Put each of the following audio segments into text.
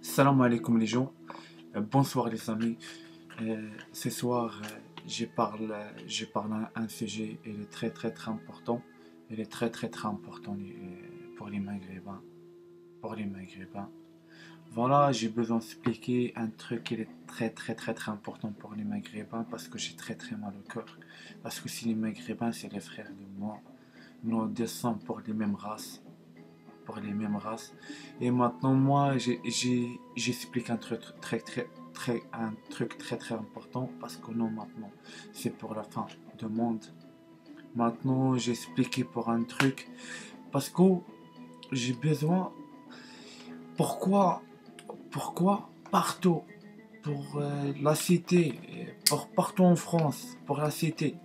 Salam alaikum les gens. Bonsoir les amis. Ce soir, je parle un sujet, il est très important. Il est très important pour les Maghrébins. Pour les Maghrébins. Voilà, j'ai besoin d'expliquer un truc qui est très important pour les Maghrébins parce que j'ai très mal au cœur. Parce que si les Maghrébins, c'est les frères de moi, nous descendons pour les mêmes races. Pour les mêmes races. Et maintenant, moi, j'explique un truc très important parce que non, maintenant, c'est pour la fin du monde. Maintenant, j'ai expliqué pour un truc parce que j'ai besoin. Pourquoi partout, pour la cité, partout en France, pour la cité,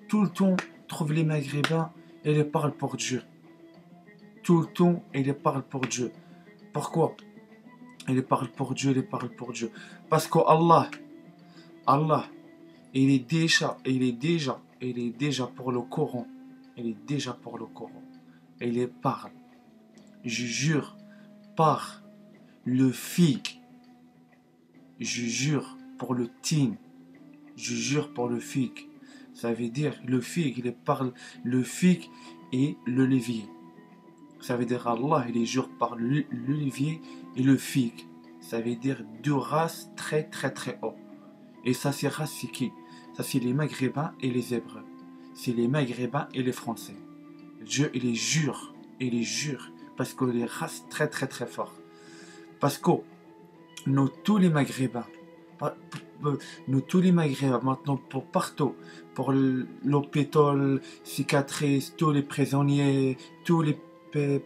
tout le temps, trouve les Maghrébins et les parlent pour Dieu. Tout le temps, il les parle pour Dieu. Pourquoi? Il les parle pour Dieu, il les parle pour Dieu. Parce que Allah, il est déjà pour le Coran. Il est déjà pour le Coran. Il les parle. Je jure par le figue. Je jure pour le tin. Je jure pour le figue. Ça veut dire le figue, il parle le figue et l'olivier. Ça veut dire Allah, il jure par l'olivier et le figue. Ça veut dire deux races très haut. Et ça, ces races, c'est qui? Ça, c'est les Maghrébins et les Hébreux. C'est les Maghrébins et les Français. Dieu, il les jure, parce que les races très fortes. Parce que nous, tous les Maghrébins, maintenant, pour partout, pour l'hôpital, cicatrices, tous les prisonniers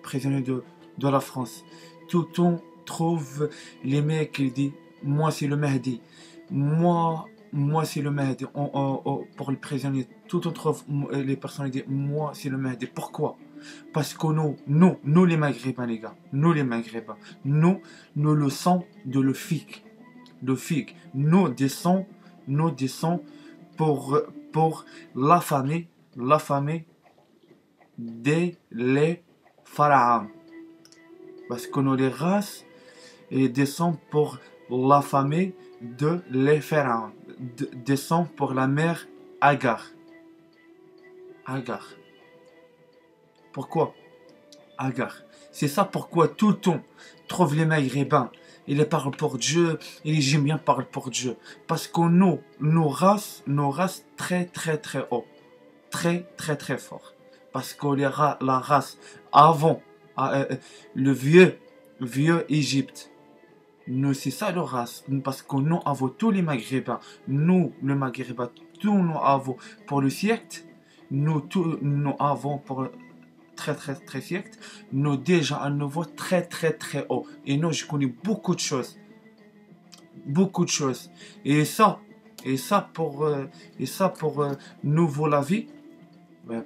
prisonniers de la France. Tout on trouve les mecs qui disent moi c'est le Mahdi, moi c'est le Mahdi. Pour les prisonniers, tout on trouve les personnes qui disent moi c'est le Mahdi. Pourquoi? Parce que nous les Maghrébins les gars, nous les Maghrébins, nous le sang de le figue, nous descend pour l'affamer des les pharaons. Parce que nous les races et descend pour l'affamer de les pharaons. Descend pour la mère Agar. Agar. Pourquoi Agar? C'est ça pourquoi tout le temps trouve les Maghrébins. Ils parlent pour Dieu, et les Gémiens parlent pour Dieu. Parce que nos races très haut. Très fort. Parce que la race avant le vieux Égypte, nous c'est ça la race. Parce que nous avons tous les Maghrébins, nous le Maghrébin, tous nous avons pour le siècle, nous avons pour très siècle, nous déjà à nouveau très haut. Et nous je connais beaucoup de choses, et ça pour nouveau la vie.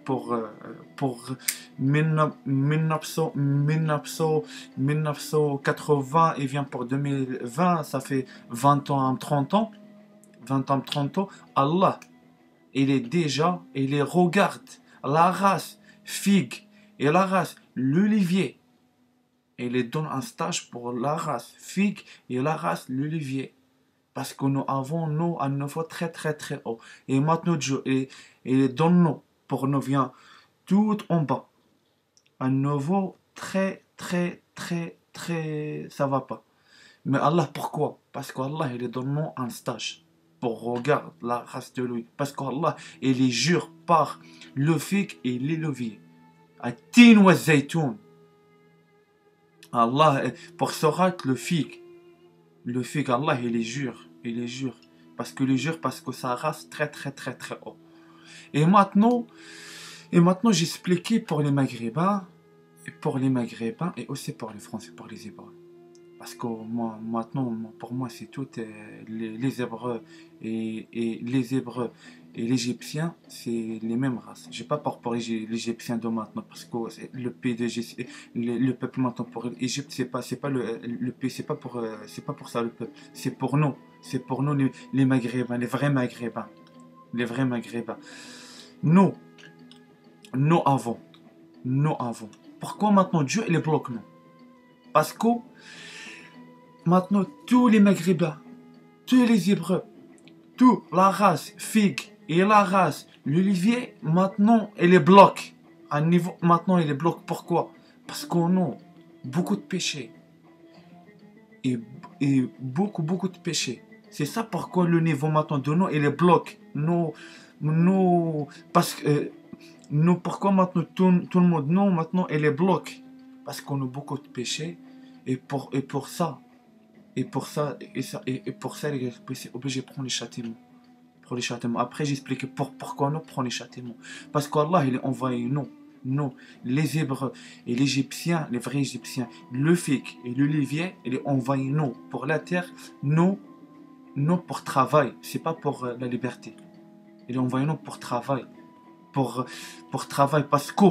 Pour 1980 et vient pour 2020, ça fait 20 ans, 30 ans, Allah, il regarde la race figue et la race l'olivier, et il donne un stage pour la race figue et la race l'olivier. Parce que nous avons, nous, un niveau très haut. Et maintenant, Dieu, il donne nous, pour nous vient tout en bas. Un niveau très, ça va pas. Mais Allah, pourquoi? Parce qu'Allah, il donne nous un stage pour regarder la race de lui. Parce qu'Allah, il jure par le figue et l'olivier. At-tin wa zaytoun. Allah, pour Sorat, le figue, Allah, il les jure. Parce que ça reste très haut. Et maintenant, j'ai expliqué pour les Maghrébins, et aussi pour les Français, pour les Hébreux. Parce que pour moi, c'est tout, les Hébreux et les Hébreux et l'Égyptien, c'est les mêmes races. J'ai pas peur pour l'Égyptien de maintenant, parce que le pays d'Égypte, le peuple maintenant pour l'Égypte, c'est pas le pays, c'est pas pour ça le peuple, c'est pour nous, les Maghrébins, les vrais Maghrébins, Nous, nous avons. Pourquoi maintenant Dieu il bloque nous? Parce que maintenant tous les Maghrébins, tous les Hébreux, toute la race figue et la race l'olivier, maintenant elle est bloque. À niveau, maintenant elle est bloque. Pourquoi? Parce qu'on a beaucoup de péchés. Et, et beaucoup de péchés. C'est ça pourquoi le niveau maintenant de nous, il est bloque. Parce que, nous, pourquoi maintenant tout le monde, non, maintenant elle est bloque. Parce qu'on a beaucoup de péchés. Et pour ça, pour ça, les gars, c'est obligé de prendre les châtiments. Pour les châtiments. Après, j'explique pourquoi nous prenons les châtiments. Parce qu'Allah, il est envoyé nous, les Hébreux et les Égyptiens, les vrais Égyptiens, le figue et l'olivier, il est envoyé nous pour la terre, nous pour travail. C'est pas pour la liberté. Il est envoyé nous pour travail. Pour travail parce que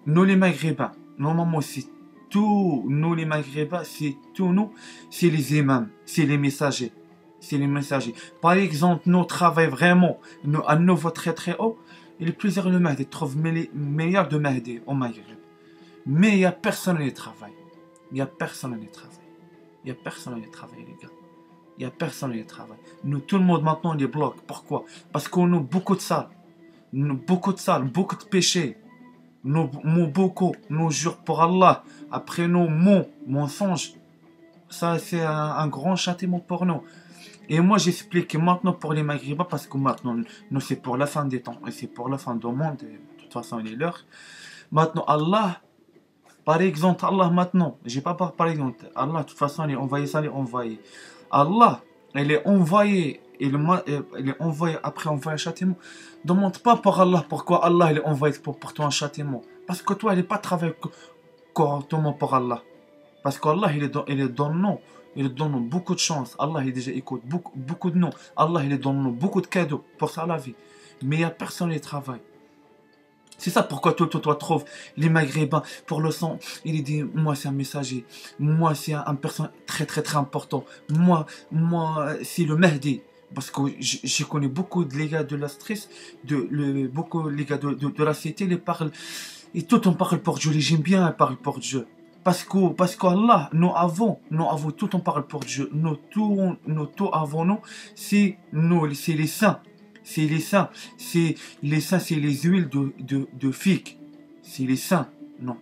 nous les Maghrébins, normalement c'est tous nous les Maghrébins, c'est tous nous, c'est les imams, c'est les messagers. C'est les messagers. Par exemple, nous travaillons vraiment à niveau très très haut. Il y a plusieurs de Mahdi, trouve milliards de Mahdi au Maghreb. Mais il n'y a personne qui travaille. Il n'y a personne qui travaille. Il n'y a personne qui travaille, les gars. Il n'y a personne qui travaille. Nous, tout le monde maintenant, les bloque. Pourquoi? Parce qu'on a beaucoup de salles. Beaucoup de péchés. Nous jure pour Allah. Après nos mensonges. Ça, c'est un grand châtiment pour nous. Et moi, j'explique maintenant pour les Maghrébins, parce que maintenant, nous, c'est pour la fin des temps, et c'est pour la fin du monde, et de toute façon, il est l'heure. Maintenant, Allah, par exemple, Allah maintenant, j'ai pas par exemple, Allah, de toute façon, il est envoyé, ça, il est envoyé. Allah, il est envoyé, il est envoyé, après envoyé un châtiment. Demande pas pour Allah, pourquoi Allah, il est envoyé pour toi un châtiment. Parce que toi, il n'est pas travaillé correctement pour Allah. Parce qu'Allah, il donne nous. Il donne beaucoup de chance. Allah, il déjà écoute beaucoup de nous. Allah, il donne nous beaucoup de cadeaux pour ça la vie. Mais il n'y a personne qui travaille. C'est ça pourquoi toi trouves les Maghrébins pour le sang. Il dit, moi c'est un messager. Moi c'est un personne très très très important. Moi c'est le Mahdi. Parce que je connais beaucoup de les gars de la stress, beaucoup de les gars de la cité, ils parlent. Et tout on parle pour Dieu. J'aime bien parler pour Dieu. Parce qu'Allah, nous avons tout on parle pour Dieu. Nous tout avons nous, c'est les saints. C'est les saints. C'est les huiles de figue. C'est les saints. Non,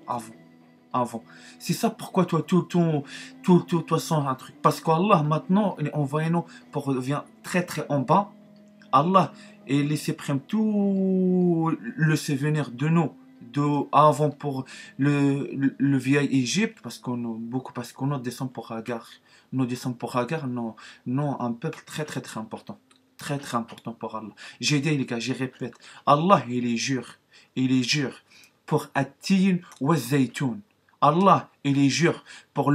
avant. C'est ça pourquoi toi, toi, sans un truc. Parce qu'Allah, maintenant, il envoie nous pour revenir très très en bas. Allah, et laissé prendre tout le souvenir de nous. Avant pour le vieil Égypte, parce qu'on descend pour Hagar. Nous descend pour Hagar, non, un peuple très très très important. Très très important pour Allah. J'ai dit les gars, je répète, Allah il est jure pour Atin wa Zaytoun. Allah il est jure pour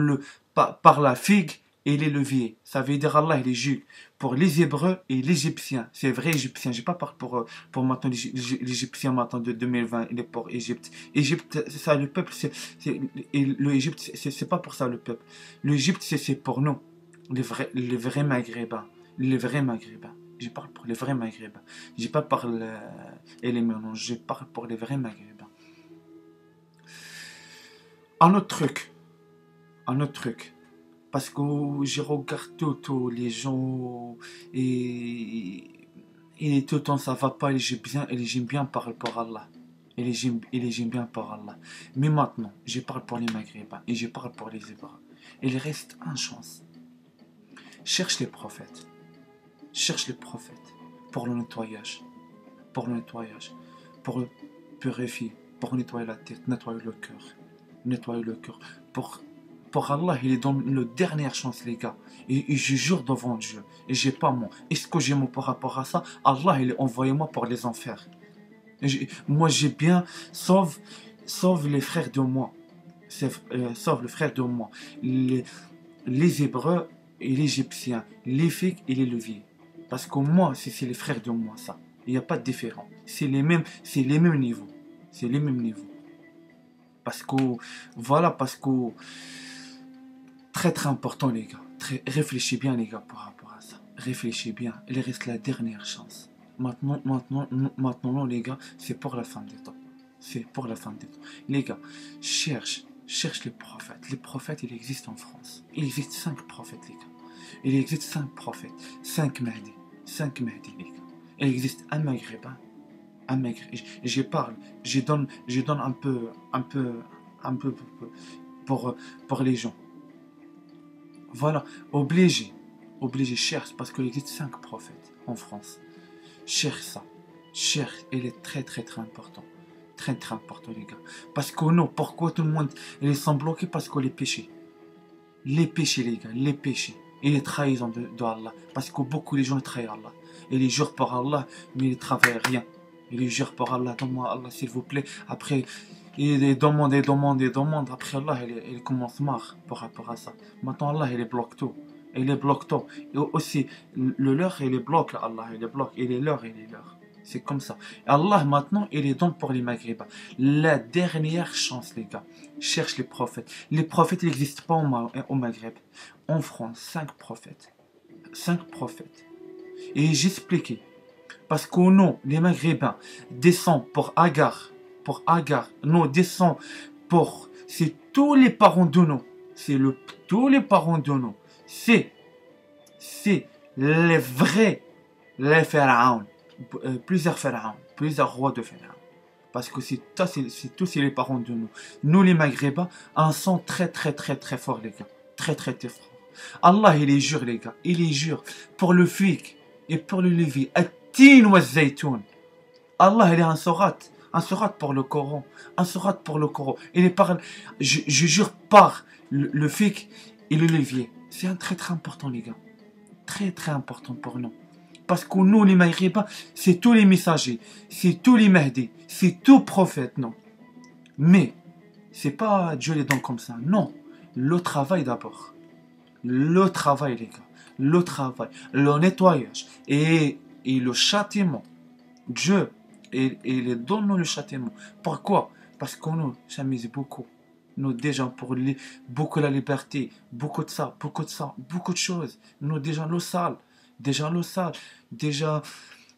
par la figue et les leviers. Ça veut dire Allah il est jure pour les Hébreux et les Égyptiens. C'est vrai Égyptiens. Je ne pas parlé pour maintenant l'Égyptien maintenant de 2020. Il est pour Égypte. Égypte, c'est ça le peuple. Et l'Égypte, c'est pas pour ça le peuple. L'Égypte, c'est pour nous. Les vrais Maghrébins. Les vrais Maghrébins. Je parle pour les vrais Maghrébins. Je pas parle et les mélanges. Je parle pour les vrais Maghrébins. Un autre truc. Parce que je regarde tous les gens et tout le temps ça va pas et j'aime bien parler pour Allah. Et j'aime bien pour Allah. Mais maintenant, je parle pour les Maghrébins et je parle pour les Hébreux. Il reste une chance. Cherche les prophètes. Pour le nettoyage. Pour le purifier. Pour nettoyer la tête, nettoyer le cœur. Pour Allah, il donne une dernière chance, les gars. Et je jure devant Dieu. Et j'ai pas moi. Est-ce que j'ai mon par rapport à ça? Allah, il est envoyé moi pour les enfers. Moi, j'ai bien. Sauve les frères de moi. Sauve le frère de moi. Les Hébreux et les Égyptiens. Les figues et les leviers. Parce que moi, c'est les frères de moi, ça. Il n'y a pas de différence. C'est les mêmes niveaux. C'est les mêmes niveaux. Parce que très très important les gars. Réfléchis bien les gars par rapport à ça. Réfléchis bien. Il reste la dernière chance. Maintenant les gars, c'est pour la fin des temps. C'est pour la fin des temps. Les gars, cherche cherche les prophètes. Les prophètes, il existe en France. Il existe 5 prophètes, les gars. Il existe 5 prophètes, 5 Mahdi. 5 Mahdi, les gars. Il existe un maghrébin, un maghrébin. Je parle, je donne un peu pour les gens. Voilà, obligé, cherche, parce qu'il existe 5 prophètes en France. Cherche ça, cherche, il est très très très important. Très très important, les gars. Parce que non, pourquoi tout le monde, ils sont bloqués? Parce que les péchés, les gars, les péchés. Et les trahisons de Allah. Parce que beaucoup de gens trahissent Allah. Et les jurent par Allah, mais ils ne travaillent rien. Ils les jurent par Allah, donne-moi Allah s'il vous plaît. Après, ils demandent. Après Allah, il commence marre par rapport à ça. Maintenant Allah, il les bloque tout. Il les bloque tout. Et aussi, le leur, il les bloque, Allah, il les bloque. Il est leur. C'est comme ça. Allah, maintenant, il les donne pour les Maghrébins. La dernière chance, les gars. Cherche les prophètes. Les prophètes, ils n'existent pas au Maghreb. En France, 5 prophètes. 5 prophètes. Et j'expliquais. Parce que non, les Maghrébins descendent pour Agar. Pour Agar. Non, descendent pour... C'est tous les parents de nous. Tous les parents de nous. C'est les vrais, les pharaons. Plusieurs pharaons. Plusieurs rois de pharaons. Parce que c'est tous les parents de nous. Nous, les Maghrébins, en sont très très très très forts, les gars. Très très très forts. Allah, il les jure, les gars. Il les jure. Pour le fiqh et pour le levi. At-tin wa zaytoun. Allah, il est un surat. Un surat pour le Coran. Un surat pour le Coran. Il parle, je jure par le fiqh et le levier. C'est un très très important, les gars. Très très important pour nous. Parce que nous, les Maghrébins, c'est tous les messagers. C'est tous les Mahdi. C'est tous prophètes, non. Mais, c'est pas Dieu les donne comme ça. Non. Le travail d'abord. Le travail, les gars. Le travail. Le nettoyage. Et le châtiment. Dieu, il donne nous le châtiment. Pourquoi? Parce qu'on nous s'amuse beaucoup. Nous déjà pour beaucoup la liberté. Beaucoup de ça. Beaucoup de choses. Nous déjà le sale. Déjà,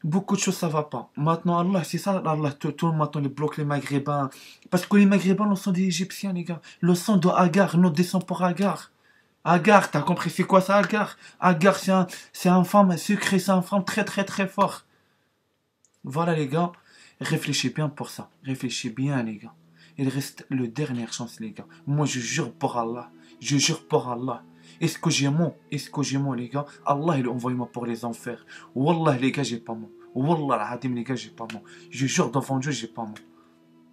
beaucoup de choses ça va pas. Maintenant, Allah, c'est ça, Allah, tout le monde maintenant, il bloque les Maghrébins. Parce que les Maghrébins, nous sont des Égyptiens, les gars. Le sang de Agar, nous descend pour Agar. Agar, t'as compris, c'est quoi ça, Agar? Agar, c'est un femme secret, c'est un femme très, très, très fort. Voilà, les gars, réfléchis bien pour ça. Réfléchis bien, les gars. Il reste le dernière chance, les gars. Moi, je jure pour Allah. Je jure pour Allah. Est-ce que j'ai mot, les gars? Allah, il envoie moi pour les enfers. Wallah, les gars, j'ai pas mot. Wallah, al-Hadim, les gars, j'ai pas mot. Je jure devant Dieu, j'ai pas mot.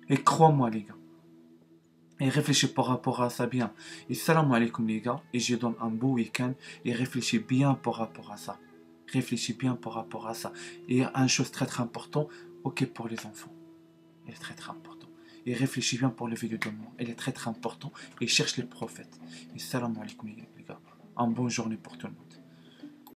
Et crois-moi, les gars. Et réfléchis par rapport à ça bien. Et salam alaikum, les gars. Et je donne un beau week-end. Et réfléchis bien par rapport à ça. Réfléchis bien par rapport à ça. Et une chose très très importante, ok pour les enfants. Elle est très très important. Et réfléchis bien pour le vidéo de moi. Elle est très très important. Et cherche les prophètes. Et salam alaikum, les gars. Une bonne journée pour tout le monde.